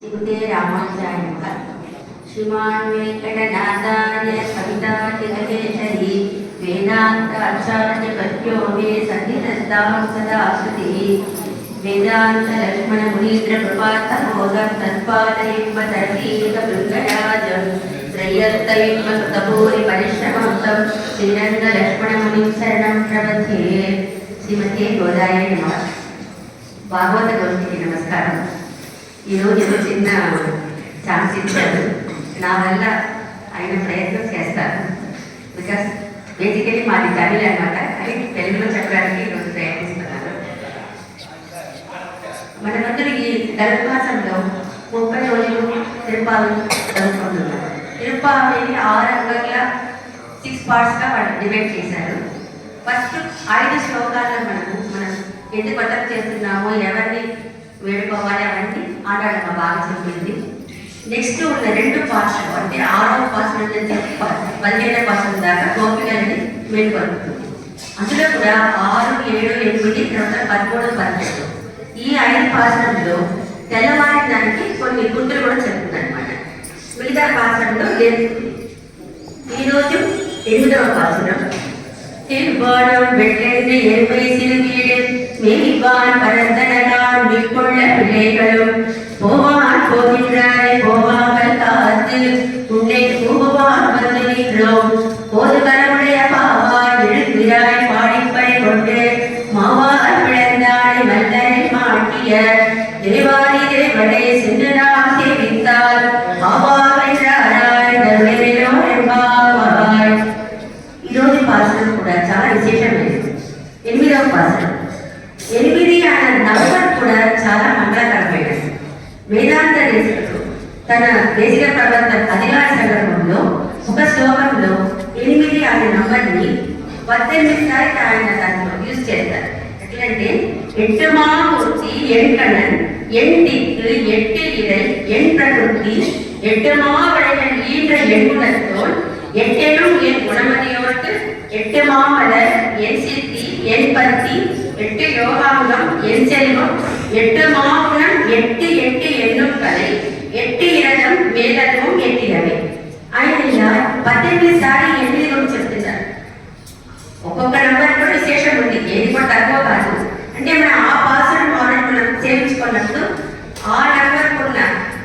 श्रीमते रामानुजाय नमः। श्रीमान् वेंकटनाथार्य कवितार्किककेसरी वेदान्ताचार्यवर्यो मे सन्निधत्तां सदा श्रुतिः वेदान्त लक्ष्मण मुनीन्द्र कृपार्थबोधं तत्पादयुग्मतर्कीकभृङ्गराजं त्रय्यर्तयुग्मकृतभूरि परिश्रमं तं श्रीरङ्ग लक्ष्मणमुनिं शरणं प्रपद्ये। श्रीमते गोदाय नमः। భాగవత గోష్ఠికి నమస్కారం. ఈరోజు చిన్న ఛాన్స్ ఇచ్చారు, నా వల్ల ఆయన ప్రయత్నం చేస్తారు. బికాస్ బేసికలీ మాది తమిళ అనమాట, అది తెలుగులో చెప్పడానికి ఈరోజు ప్రయత్నిస్తున్నాను. మనమందరూ ఈ ధనుర్మాసంలో 30 రోజులు తిరుపావళి జరుపుకుంటున్నాం. తిరుపావళిని 6 అంగంగా 6 పార్ట్స్గా వాళ్ళు డివైడ్ చేశారు. ఫస్ట్ 5 శ్లోకాల్లో మనం ఎందుకు వ్రతం చేస్తున్నామో, ఎవరిని వేడుకోవాలి అవన్నీ ఆడాడమ్మ బాగా చెప్పింది. నెక్స్ట్ ఉన్న 2 పార్ట్స్ అంటే 6వ పార్ట్ నుంచి 17వ పార్ట్ దాకా గోపికల్ని వేడుకొలుపుతుంది. అందులో కూడా 6, 7, 8 తర్వాత 13, 12 ఈ 5 పార్ట్లలో తెల్లవారి దానికి కొన్ని గుర్తులు కూడా చెప్తుంది అనమాట. మిగతా పార్ట్లలో లేదు. ఈరోజు 8వ పార్ట్ திருவானம் வெள்ளென்று ஏற்பைசில் வீடு மேய்வான் பரந்தனகான் விற்கொள்ள பிள்ளைகளும் போவான் போகின்றாரை போவாமல் காத்து உன்னை கூவான் வந்து நின்றோம் போது கரமுடைய பாவாய் எழுப்பிராய் பாடிப்படை கொண்டு மாவார் பிளந்தானை மல்லரை மாட்டிய தேவாதி தேவனை சென்று நாம் சேவித்தால் ஆவாவென்றாராய் தருளிலோ என்பாவாய். ఈరోజు పాసనం కూడా చాలా విశేషమైనది. 8వ పాసనం 8 అన్న నంబర్ కూడా చాలా మంగళకరమైనది. వేదాంత దేశకుడు తన దేశిక ప్రవర్తన అధికార సందర్భంలో ఒక శ్లోకంలో 8 అనే నంబర్ని 18 సార్లు ఆయన దాంట్లో యూజ్ చేస్తారు. ఎట్లంటే ఎట్టుమామూర్తి ఎన్కణన్ ఎన్టిక్కు ఎట్టి ఇడై ఎన్ ప్రకృతి ఎట్టుమావడైన ఈంద్ర ఎన్నులతో எட்டெனும் என் குணமதியோட்டு 8 மாமலர் என் சித்தி என் பத்தி 8 யோகாமுகம் என் செல்வம் 8 மாகுணம் 8 என்னும் கலை 8 இரதం వేదత్వం ఎట్టినవి. ఆయన ఇలా 18 సార్లు 8 గురించి చెప్తున్నారు. ఒక్కొక్క నంబర్ కూడా విశేషం ఉంది, ఏది కూడా తక్కువ కాదు. అంటే మనం ఆ పాసరం మనం సేవించుకున్నప్పుడు ఆ నంబర్ ఉన్న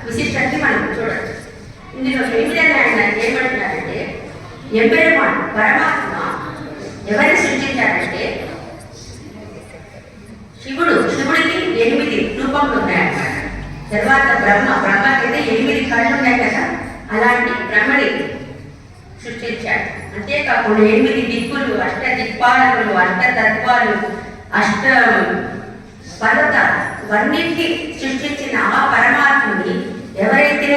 విశిష్టతని మనం చూడవచ్చు. ఇందులో 8 ఆయన ఏమంటున్నారంటే, ఎంపెరుమాన్ పరమాత్మ ఎవరిని సృష్టించాడంటే శివుడికి 8 రూపంలో ఉన్నాయన్నమాట. తర్వాత బ్రహ్మకైతే 8 కళ్ళు ఉన్నాయి కదా, అలాంటి బ్రహ్మని సృష్టించాడు. అంతేకాకుండా 8 దిక్కులు, 8 దిక్పాలకులు, 8 తత్వాలు, 8 పర్వతాలు ఇవన్నింటినీ సృష్టించిన ఆ పరమాత్మని ఎవరైతే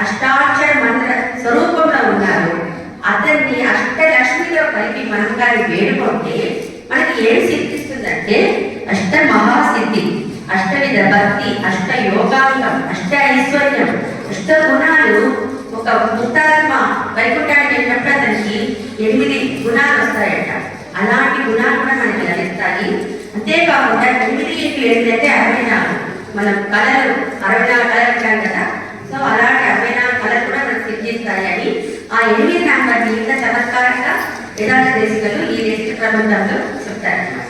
అష్టాక్షర మంత్ర స్వరూపంలో ఉన్నారో అతన్ని అష్టలక్ష్మితో కలిపి మనం కానీ వేడుకుంటే మనకి ఏం సిద్ధిస్తుందంటే అష్ట మహాసిద్ధి, అష్టవిధ భక్తి, అష్ట యోగాంగం, అష్ట ఐశ్వర్యం, అష్ట గుణాలు. ఒక ముక్తాత్మ వైకుంఠానికి వెళ్ళినప్పుడు అతనికి 8 గుణాలు వస్తాయట. అలాంటి గుణాలు కూడా మనకి లభిస్తాయి. అంతేకాకుండా 8 ఏంటంటే 64 మనం కళలు 64 కళలు అంటాం కదా. సో అలాంటి 64 కళలు కూడా మనకు సిద్ధిస్తాయి అని ఆ 8 నంబర్ని ఇంత చమత్కారంగా వేదాంత దేశికలు ఈ దేశ ప్రబంధంలో చెప్తారన్నమాట.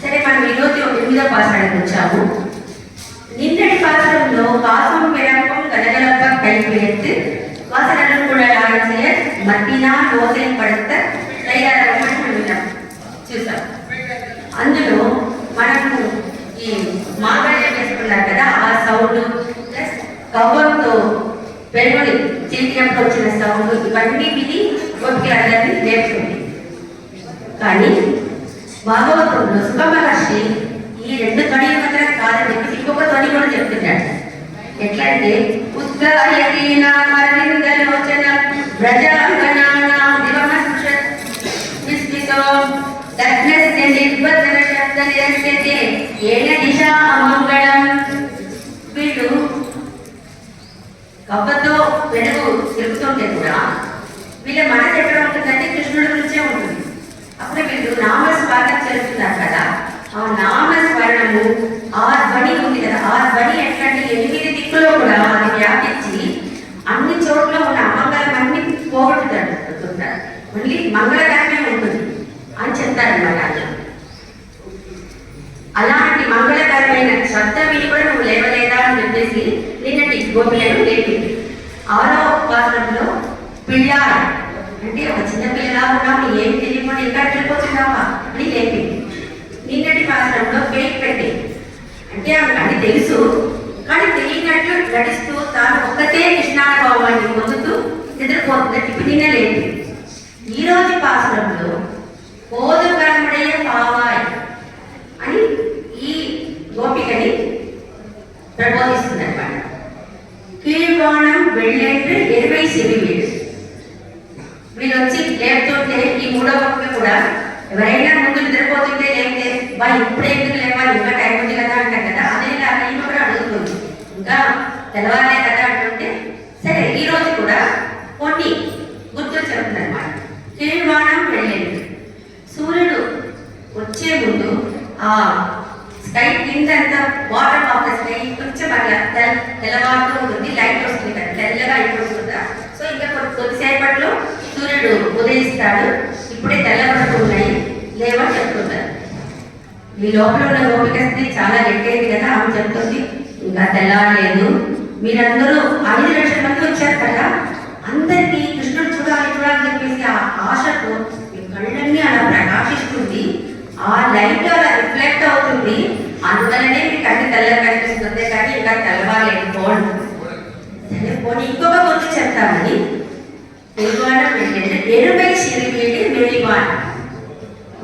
సరే, మనం ఈరోజు 8వ పాసనానికి వచ్చాము. నిన్నటి పాసనంలో కాసం పెరంపం గలగలప్ప కైపెడుతు వాసనలు కూడా ఆడచేయ మట్టినా లోసై పడత తయారని విన్నాం, చూసాం. అందులో మనము ఈ మాంగళ్యం చేసుకున్నారు కదా, ఆ సౌండ్ ప్లస్ కవ్వంతో పెరుగుని చిలికినప్పుడు వచ్చిన సౌండ్ ఇవన్నీ విని గోపికలందరినీ నేర్చుకుంది. కానీ భాగవతంలో సుఖమహర్షి ఈ 2 ధ్వని మాత్రం కాదని చెప్పి ఇంకొక ధ్వని కూడా చెప్తున్నాడు. ఎట్లంటే ఉద్గాయతీనామరవిందలోచన వ్రజాంగనానాం దివమస్మితో దగ్నస్య నిర్వచన శబ్ద నిరస్యతే ఏన దిశా అమంగళం. వీళ్ళు కవ్వతో వెలుగు తిరుగుతుంటే కూడా వీళ్ళ మనసు ఎక్కడ ఉంటుందంటే కృష్ణుడి గురించే ఉంటుంది. అప్పుడు వీళ్ళు నామస్మరణం చేస్తున్నారు కదా, ఆ నామస్మరణము ఆ ధ్వని ఉంది కదా, ఆ ధ్వని ఎట్లంటే 8 దిక్కులో కూడా మంగళకరమే ఉంటుంది అని చెప్తారన్నమాట ఆయన. అలాంటి మంగళకరమైన శబ్దం విని కూడా నువ్వు లేవలేదా అని చెప్పేసి నిన్నటి గోపికను లేపింది. 6వ పాత్రంలో పిల్లాడు అంటే ఒక చిన్న పిల్లలా ఉన్నావు, ఏం తెలియకుండా ఇంకా వెళ్ళిపోతున్నావా అని లేపింది. నిన్నటి పాత్రంలో ఫేక్ పెట్టి అంటే ఆమెకు అన్ని తెలుసు కానీ తెలియనట్లు నడుస్తూ తాను ఒక్కతే కృష్ణానుభవాన్ని పొందుతూ నిద్రపోతుందని ఇప్పుడు నిన్న లేదు. ఈరోజు పాత్రంలో పోదుకరముడయ్య పావాయ్ అని ఈ గోపికని ప్రబోధిస్తుందన్నమాట. కీழ்వాణం వెళ్ళేట్టు 20 సిరివీడు వీళ్ళు వచ్చి లేపుతుంటే ఈ 3వ గోపిక కూడా ఎవరైనా ముందు నిద్రపోతుంటే లేపితే బా ఇప్పుడే ఎందుకు లేవాలి ఇంకా టైం ఉంది కదా అంటారు కదా, అదేలాగా ఈమె కూడా అడుగుతుంది ఇంకా తెలవాలే కదా అంటుంటే సరే ఈ రోజు కూడా కొన్ని గుర్తులు చెప్తుందన్నమాట. కీழ்వాణం వెళ్ళేది సూర్యుడు వచ్చే ముందు ఆ స్కై కింద అంతా వాటర్ ఆఫ్ ద స్కై కొంచెం అట్లా తెల్లవారుతూ ఉంటుంది, లైట్ వస్తుంది కదా తెల్లగా అయిపోతుందా. సో ఇంకా కొద్దిసేపట్లో సూర్యుడు ఉదయిస్తాడు, ఇప్పుడే తెల్లబడుతున్నాయి లేవని చెప్తుంటారు. ఈ లోపల ఉన్న గోపిక స్త్రీ చాలా గట్టేది కదా, ఆమె చెప్తుంది ఇంకా తెల్లలేదు, మీరందరూ 5 లక్షల మంది వచ్చారు కదా, అందరికీ కృష్ణుడు చూడాలి చూడాలని చెప్పేసి ఆ ఆశతో మీ కళ్ళన్నీ అలా ప్రకాశిస్తుంది, ఆ లైట్ అలా రిఫ్లెక్ట్ అవుతుంది, అందువల్లనే మీకు అన్ని తెల్లగా కనిపిస్తుంది కానీ ఇంకా తెల్లవాలేదు పోండి. సరే పోనీ ఇంకొక గుర్తు చెప్తామని మేఘవానం ఏంటంటే 20 సిరివీడి మేఘవాన్.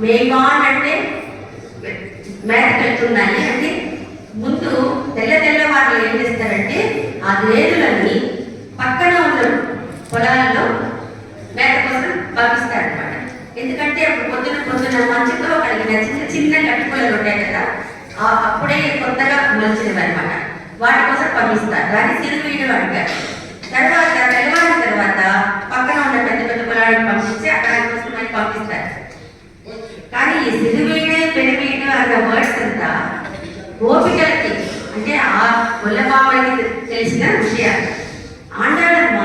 మేఘవాన్ అంటే మేతకు వెళ్తున్నాయి అంటే ముందు తెల్లవారులు ఏం చేస్తారంటే ఆ రేదులని పక్కన ఉన్న పొలాల్లో మేత కోసం పంపిస్తారనమాట. ఎందుకంటే అప్పుడు పొద్దున మంచుతో కలిగిన చిన్న గట్టి పొలాలు ఉంటాయి కదా, అప్పుడే కొత్తగా మొలిచినవి అనమాట, వాటి కోసం పంపిస్తారు, దాన్ని సిరివీడు అంటారు. తర్వాత తెల్లవారిన తర్వాత పక్కన ఉన్న పెద్ద పెద్ద పొలాలకు పంపించి అక్కడ కోసం పంపిస్తారు. కానీ ఈ సిరివీడు పెరివీడు అన్న వర్డ్స్ అంతా గోపికలకి అంటే ఆ గొల్లబాబాయికి తెలిసిన విషయాలు. ఆండాళ్ళమ్మ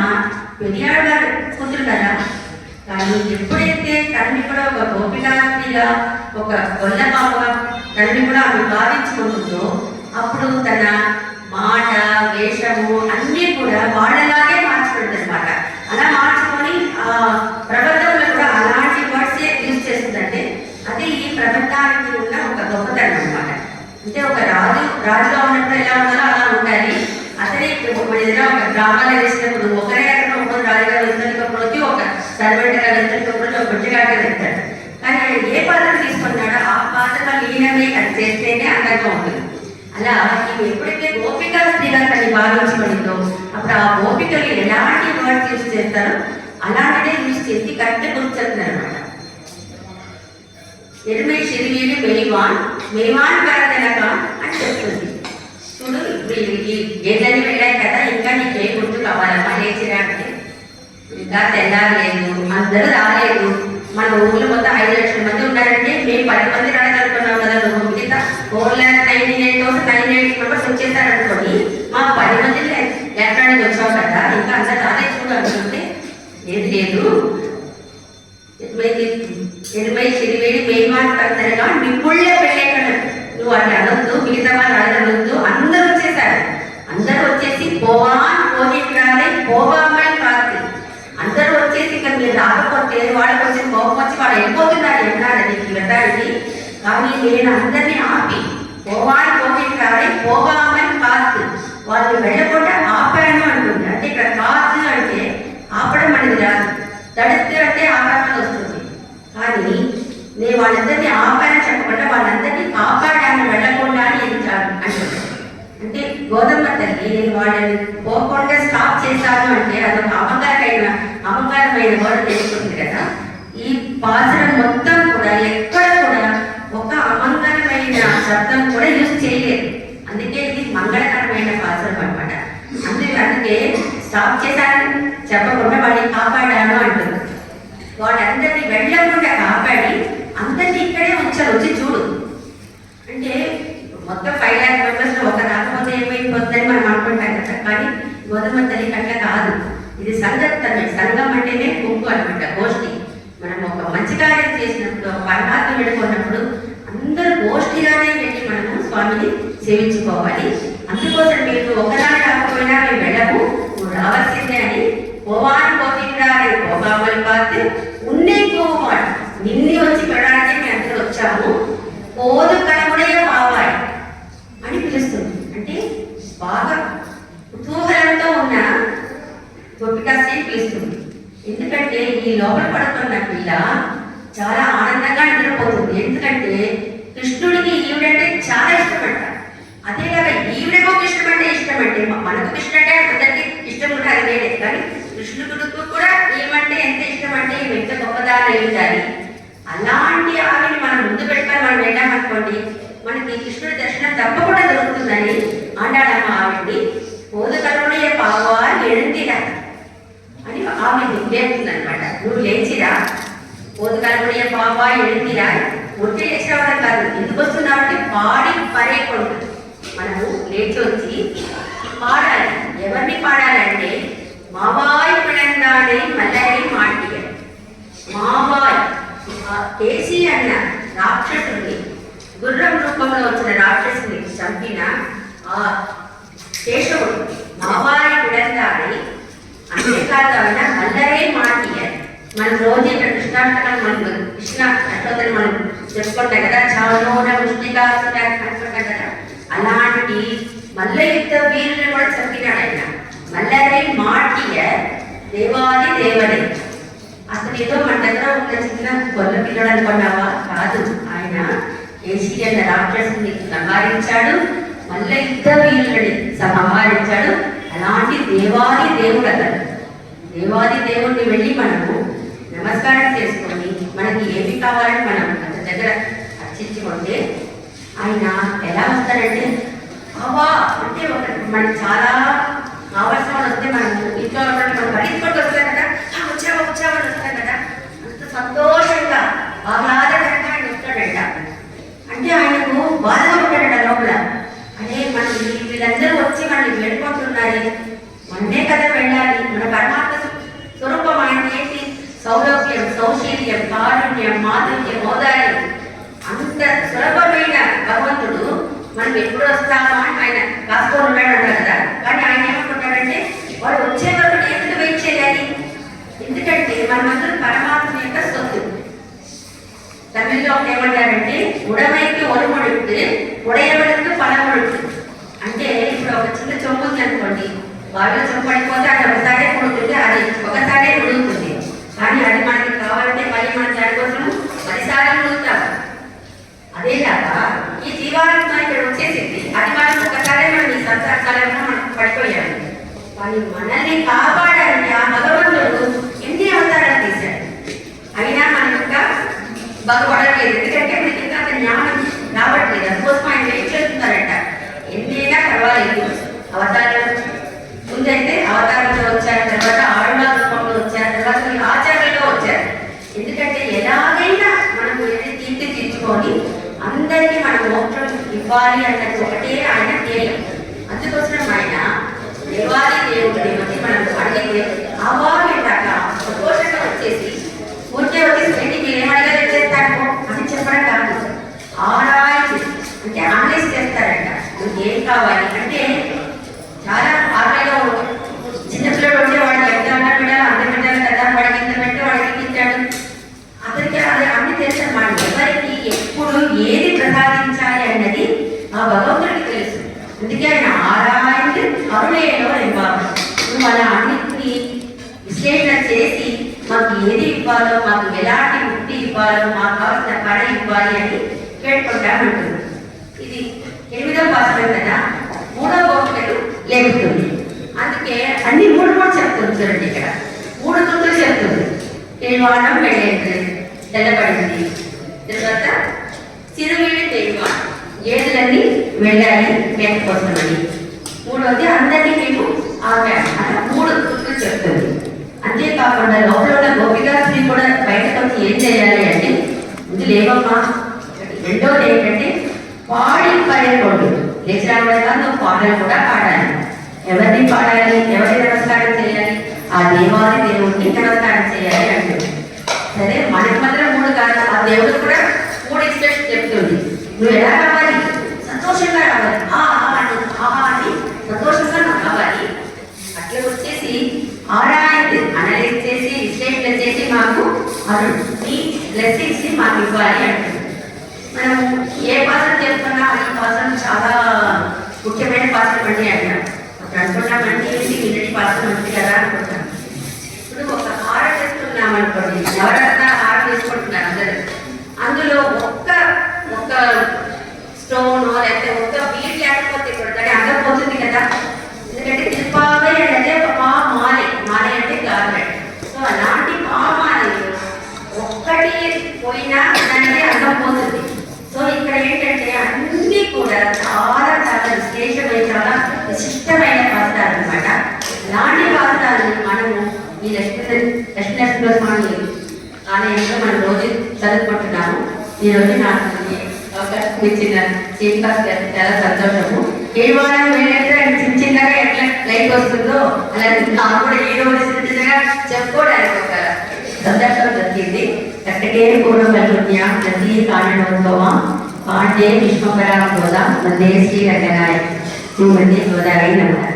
పెరియాడు గారు కూతురు కదా, కానీ ఎప్పుడైతే తనని కూడా ఒక గోపికాస్త్రీగా ఒక గొల్లబాబగా తనని కూడా ఆమె భావించుకుంటుందో అప్పుడు తన మాట వేషము అన్నీ కూడా వాళ్ళలాగే మార్చుకుంటుంది అనమాట. అలా మార్చుకొని ఆ ప్రబంధంలో కూడా అలాంటి వర్డ్సే యూజ్ చేస్తుందంటే అది ఈ ప్రబంధానికి ఉన్న ఒక గొప్పతనం అనమాట. అంటే ఒక రాజుగా ఉన్నప్పుడు ఎలా ఉన్నారో అలా ఉండాలి. అతనే మన ఎదురు ఒక డ్రామాలో వేసినప్పుడు ఒకరే అక్కడ ఒకరు రాజుగా వెళ్తాడు, ప్రతి ఒక సర్వెంట్గా వెళ్తాడు, ఒక బుజ్జిగాగా వెళ్తాడు. కానీ ఆయన ఏ పాత్ర తీసుకున్నాడో ఆ పాత్ర లీనమే అది చేస్తేనే అందంగా ఉంటుంది. అలా ఇవి ఎప్పుడైతే గోపికా స్త్రీగా తనని భావించబడిందో అప్పుడు ఆ గోపికలు ఎలాంటి వర్డ్స్ యూజ్ చేస్తారో అలాంటిదే యూజ్ చేసి కరెక్ట్ గుర్తున్నారు అనమాట. 20 సిరివీడు మేవాన్ కరదనక అని చెప్తుంది. చూడు ఇప్పుడు ఈ గేదెని వెళ్ళాయి కదా, ఇంకా నీకు ఏ గుర్తు కావాలమ్మా లేచిరా అంటే ఇంకా తెల్లారలేదు, అందరూ రాలేదు, మన ఊళ్ళో మొత్తం 5 లక్షల మంది ఉన్నారంటే మేము 10 మంది రాగలుగుతున్నాం కదా, నువ్వు మిగతా 4,99,980 మెంబర్స్ వచ్చేసారనుకోని మా 10 మంది ఎక్కడానికి వచ్చావు కదా, ఇంకా అందరూ రాలేదు చూడు అనుకుంటే లేదు 20 సిరివీడి మేఘవాన్ కర్తనగా నిప్పుళ్ళే పెళ్ళేకడం నువ్వు అట్లా అనొద్దు, మిగతా వాళ్ళు అడగనొద్దు, అందరూ వచ్చేసారు. అందరూ వచ్చేసి పోవామని కాదు, అందరూ వచ్చేసి ఇక్కడ మీరు రాకపోతే వాళ్ళకి వచ్చిన కోపం వచ్చి వాళ్ళు వెళ్ళిపోతున్నారు ఎన్నాడని వెళ్ళడానికి. కానీ నేను అందరినీ ఆపి పోవామని కాదు, వాళ్ళు వెళ్ళకుండా ఆపాను అంటుంది. అంటే ఇక్కడ కాదు అంటే ఆపడం అనేది రాదు, తడిస్తే అంటే ఆపడం వస్తుంది. కానీ నేను వాళ్ళందరినీ ఆపానని చెప్పకుండా వాళ్ళందరినీ కాపాడాను వెళ్ళకుండా అని అంటుంది. అంటే గోధుమ తల్లి నేను వాళ్ళని పోకుండా స్టాప్ చేశాను అంటే అదొక అమంగళమైన వర్డ్ తెలుస్తుంది కదా. ఈ పాత్రం మొత్తం కూడా ఎక్కడ కూడా ఒక అమంగళమైన శబ్దం కూడా యూజ్ చేయలేదు, అందుకే ఇది మంగళకరమైన పాత్రం అనమాట. అందుకే స్టాప్ చేశాను చెప్పకుండా వాళ్ళని కాపాడాను అంటుంది. వాళ్ళందరినీ వెళ్ళకుండా కాపాడి అందరినీ ఇక్కడే ఉంచారు, వచ్చి చూడు అంటే మొత్తం 5 lakh మెంబర్స్లో ఒక రాకపోతే ఏమైపోతుందని మనం అనుకుంటాం కదా. కానీ గోధుమ తల్లి కంటే కాదు, ఇది సంఘం అంటేనే గుంపు అనమాట, గోష్ఠి. మనం ఒక మంచి కార్యం చేసినప్పుడు, ఒక పరమాత్మ వెళ్ళుకున్నప్పుడు అందరూ గోష్ఠిగానే వెళ్ళి మనము స్వామిని సేవించుకోవాలి. అందుకోసం మీరు ఒకనాడు కాకపోయినా మేము వెళ్ళము, నువ్వు రావాల్సిందే అని పోవాని పోతిండాలి పోగామని పాత్ర ఉన్నే పోవాలి నిన్ను వచ్చి పెడడానికి మేము అందరూ వచ్చాము, పోదు కడముడే పావాలి అని పిలుస్తుంది. అంటే బాగా కుతూహలంతో ఉన్న గోపికాశ్రీ పిలుస్తుంది. ఎందుకంటే ఈ లోపల పడుతున్న పిల్ల చాలా ఆనందంగా నిద్రపోతుంది. ఎందుకంటే కృష్ణుడికి ఈవిడంటే చాలా ఇష్టమంట. అదేలాగా ఈవిడకు కృష్ణుడు అంటే ఇష్టమంటే, మనకు కృష్ణుడు అంటే అందరికీ ఇష్టం ఉండాలి వేరే, కానీ కృష్ణుడికి కూడా ఏమంటే ఎంత ఇష్టం అంటే ఎంత గొప్పదాన్ని ఉండాలి. అలాంటి ఆవిని మనం ముందు పెట్టుకొని మనం వెళ్ళామనుకోండి, మనకి కృష్ణుడి దర్శనం తప్పకుండా దొరుకుతుందని ఆడాడమ్మ ఆవిడ్ని పోదు కరుణయ్య పావా ఎഴുந்திరా అని ఆమె లేపుతుంది అనమాట. నువ్వు లేచిరా, పోదు కరుణయ్య పావా ఎഴുந்திరా. ఒట్టి లేచిరావడం కాదు, ఎందుకు వస్తున్నామంటే పాడి పరేకొండు. మనము లేచి వచ్చి పాడాలి. ఎవరిని పాడాలంటే మావాయి పిడందానే మల్లరి మాటియ. మావాయి కేసీ అన్న రాక్షసుని, గుర్రం రూపంలో వచ్చిన రాక్షసుని చంపిన ఆ కేశవుడు మావాయి పిడందానే. అంతేకాదు ఆయన మల్లరే మాటియ. మనం రోజు ఇక్కడ కృష్ణాష్టకం, మనం కృష్ణ అష్టోత్తరం మనం చెప్పుకుంటాం కదా, చావనోన వృష్టిగా అనుకుంటాం కదా. అలాంటి మల్ల యుద్ధ వీరులను కూడా చంపినాడు ఆయన. మల్లరే మాటియ దేవాది దేవుడే. అసలు ఏదో మన దగ్గర ఉన్న చిన్న గొల్ల పిల్లడు అనుకున్నావా? కాదు, ఆయన కేసీ అన్న రాక్షసుని సంహరించాడు, మల్ల యుద్ధ వీరులని సంహరించాడు. అలాంటి దేవాది దేవుడు అతను. దేవాది దేవుడిని వెళ్ళి మనము నమస్కారం చేసుకొని మనకి ఏమి కావాలని మనం అతని దగ్గర అర్చించుకుంటే ఆయన ఎలా వస్తారంటే అవా అంటే ఒక మనకి చాలా కావాల్సిన వాళ్ళు వస్తే మనము ఇంట్లో మనం పరిగెత్తుకుంటూ వస్తాం కదా, వచ్చావా వచ్చావని వస్తాం కదా, అంత సంతోషంగా ఆహ్లాదకరంగా ఆయన వస్తాడంట. అంటే ఆయనకు బాధగా ఉంటాడట లోపల. అంటే మనం వీళ్ళందరూ వచ్చి మనల్ని వెళ్ళుకుంటున్నారు, మనమే కదా వెళ్ళాలి. మన పరమాత్మ స్వరూపం ఆయన ఏంటి? సౌలభ్యం, సౌశీల్యం, కారుణ్యం, మాధుర్యం, ఔదార్యం. అంత సులభమైన భగవంతుడు మనం ఎప్పుడు వస్తామో అని ఆయన కాసుకొని ఉన్నాడు అన్నారు కదా. కానీ ఆయన ఏమనుకుంటాడంటే వాడు వచ్చే వరకు ఎందుకు వెయిట్ చేయాలి? ఎందుకంటే మనమందరం పరమాత్మ యొక్క సొత్తు. తమిళ్లో ఏమంటారంటే ఉడమైకి ఒరుముడుకు ఉడయవడుకు పలముడుకు. అంటే ఇప్పుడు ఒక చిన్న చొమ్ము ఉంది అనుకోండి, బావిలో చొమ్ము పడిపోతే అది ఒకసారే ముడుతుంది, అది ఒకసారే ముడుగుతుంది. కానీ అది మనకి కావాలంటే మళ్ళీ మన దానికోసం 10 సార్లు ముడుగుతాం. అదేలాగా ఈ జీవాత్మ ఇక్కడ వచ్చేసింది, అది మనం ఒకసారి మనం ఈ సంసారంలో మనం పడిపోయాము. కానీ మనల్ని కాపాడాలని ఆ భగవంతుడు ఎన్ని అవతారాలు తీశాడు, అయినా మనం ఇంకా బాగుపడలేదు. ఎందుకంటే మనకి ఇంకా అంత జ్ఞానం రావట్లేదు. అందుకోసం ఆయన వెయిట్ చేస్తున్నారంట. ఎన్నైనా పర్వాలేదు, అవతారాలు ముందైతే అవతారంలో వచ్చారు, తర్వాత ఆరుణ రూపంలో వచ్చారు, తర్వాత ఆచార్యంలో వచ్చారు. ఎందుకంటే ఎలాగైనా మనము ఏదైతే కీర్తి తీర్చుకొని అందరికీ మన మోక్షం ఇవ్వాలి అన్నది ఒకటే ఆయన ధ్యేయం. అందుకోసం ఆయన దేవాది దేవుడిని వచ్చి మనం అడిగితే అవాగేటాక సంతోషంగా వచ్చేసి ఊరికే వచ్చేసి ఏంటి మీరు ఏమడగా చేస్తాను అని చెప్పడం కాదు, ఆరాయి అంటే అనలైజ్ చేస్తారంట. మీకు ఏం కావాలి అంటే చాలా ఆటలో చిన్నపిల్లడు ఉంటే వాడికి ఎంత అన్నం పెట్టాలి అంత పెట్టాలి కదా, వాడికి ఇంత పెట్టి వాడికి ఇచ్చాడు, అతనికి అది అన్ని తెలుసు అన్నమాట. ఎవరికి ఎప్పుడు ఏది ప్రసాదించాలి అన్నది ఆ భగవంతుడికి తెలుసు. అందుకే ఆయన ఆరాయి అరుణేలో ఇవ్వాలి. నువ్వు అలా అన్నింటినీ విశ్లేషణ చేసి మాకు ఏది ఇవ్వాలో, మాకు ఎలాంటి ముక్తి ఇవ్వాలో, మాకు కావాల్సిన పడ ఇవ్వాలి అని కేట్టుకుంటామంటుంది. ఇది 8వ పాఠం కదా. 3వ గోపికలు లేపుతుంది. అందుకే అన్ని 3 చెప్తుంది. చూడండి, ఇక్కడ 3 తుంతులు చెప్తుంది. నిర్వాణం వెళ్ళేది, తెల్లబడింది, తర్వాత చిరువీడి నిర్వాణం, ఏదులన్నీ వెళ్ళాలి మేత కోసమని. 3వది అందరినీ మేము ఆపాము. అలా 3 తుంతులు చెప్తుంది. అంతేకాకుండా లోపల ఉన్న గోపికాశ్రీ కూడా బయటకు వచ్చి ఏం చేయాలి అంటే ఇది లేవమ్మా. 2వది ఏంటంటే పాడి పడేకోండి, లేచిన కూడా కాదు, పాటలు కూడా పాడాలి. ఎవరిని పాడాలి, ఎవరిని నమస్కారం చేయాలి? ఆ దేవాది దేవుడిని నమస్కారం చేయాలి అంటుంది. సరే, మనకు మాత్రం దేవుడు కూడా 3 ఎక్స్ప్రెషన్ చెప్తుంది. నువ్వు ఎలా రావాలి? సంతోషంగా రావాలి. అని సంతోషంగా నువ్వు రావాలి. అట్లా వచ్చేసి అనలైజ్ చేసి విశ్లేషణ చేసి మాకు ఈ బ్లెస్సింగ్స్ ని మాకు ఇవ్వాలి అంటారు. మనం ఏ పాత్ర చేస్తున్నా ఈ పాత్ర చాలా ముఖ్యమైన పాత్ర అండి అంటారు. అనుకుంటామంటే ఇంటి పాత్ర మంచి కదా అనుకుంటాం. ఇప్పుడు ఒక హార చేస్తున్నాం అనుకోండి, ఎవరైనా హార చేసుకుంటున్నారు అందరూ. అందులో ఒక్క స్టోన్ లేకపోతే ఒక్క బీట్ లేకపోతే కూడా దాన్ని అందకపోతుంది కదా. ఎందుకంటే శిల్పావే అంటే ఒక మాలే అంటే గార్మెంట్. సో అలాంటి మాలలు ఒక్కటి పోయినా దానికి అందం పోతుంది. సో ఇక్కడ ఏంటంటే అన్నీ కూడా చాలా చాలా విశేషమైన చాలా విశిష్టమైన పాత్రలు అనమాట. ఇలాంటి పాత్రలను మనము ఈ లక్ష్మీనరసింహస్వామి ఆలయంలో మనం రోజు చదువుకుంటున్నాము. ఈరోజు నాకు అవకాశం ఇచ్చిన శ్రీనివాస్ గారు చాలా సంతోషము. ఏ వారం వెళ్ళంటే చిన్నగా ఎట్లా లైఫ్ వస్తుందో అలాగే నాకు కూడా ఈ రోజు చిన్నగా చెప్పుకోవడానికి ఒక సందర్భం దొరికింది. కట్టకే పూర్వకల్పుణ్య ప్రతి కారణోద్భవ పాండే విశ్వకరా గోదా మందే శ్రీ రంగనాయ శ్రీమతి గోదావరి నమః.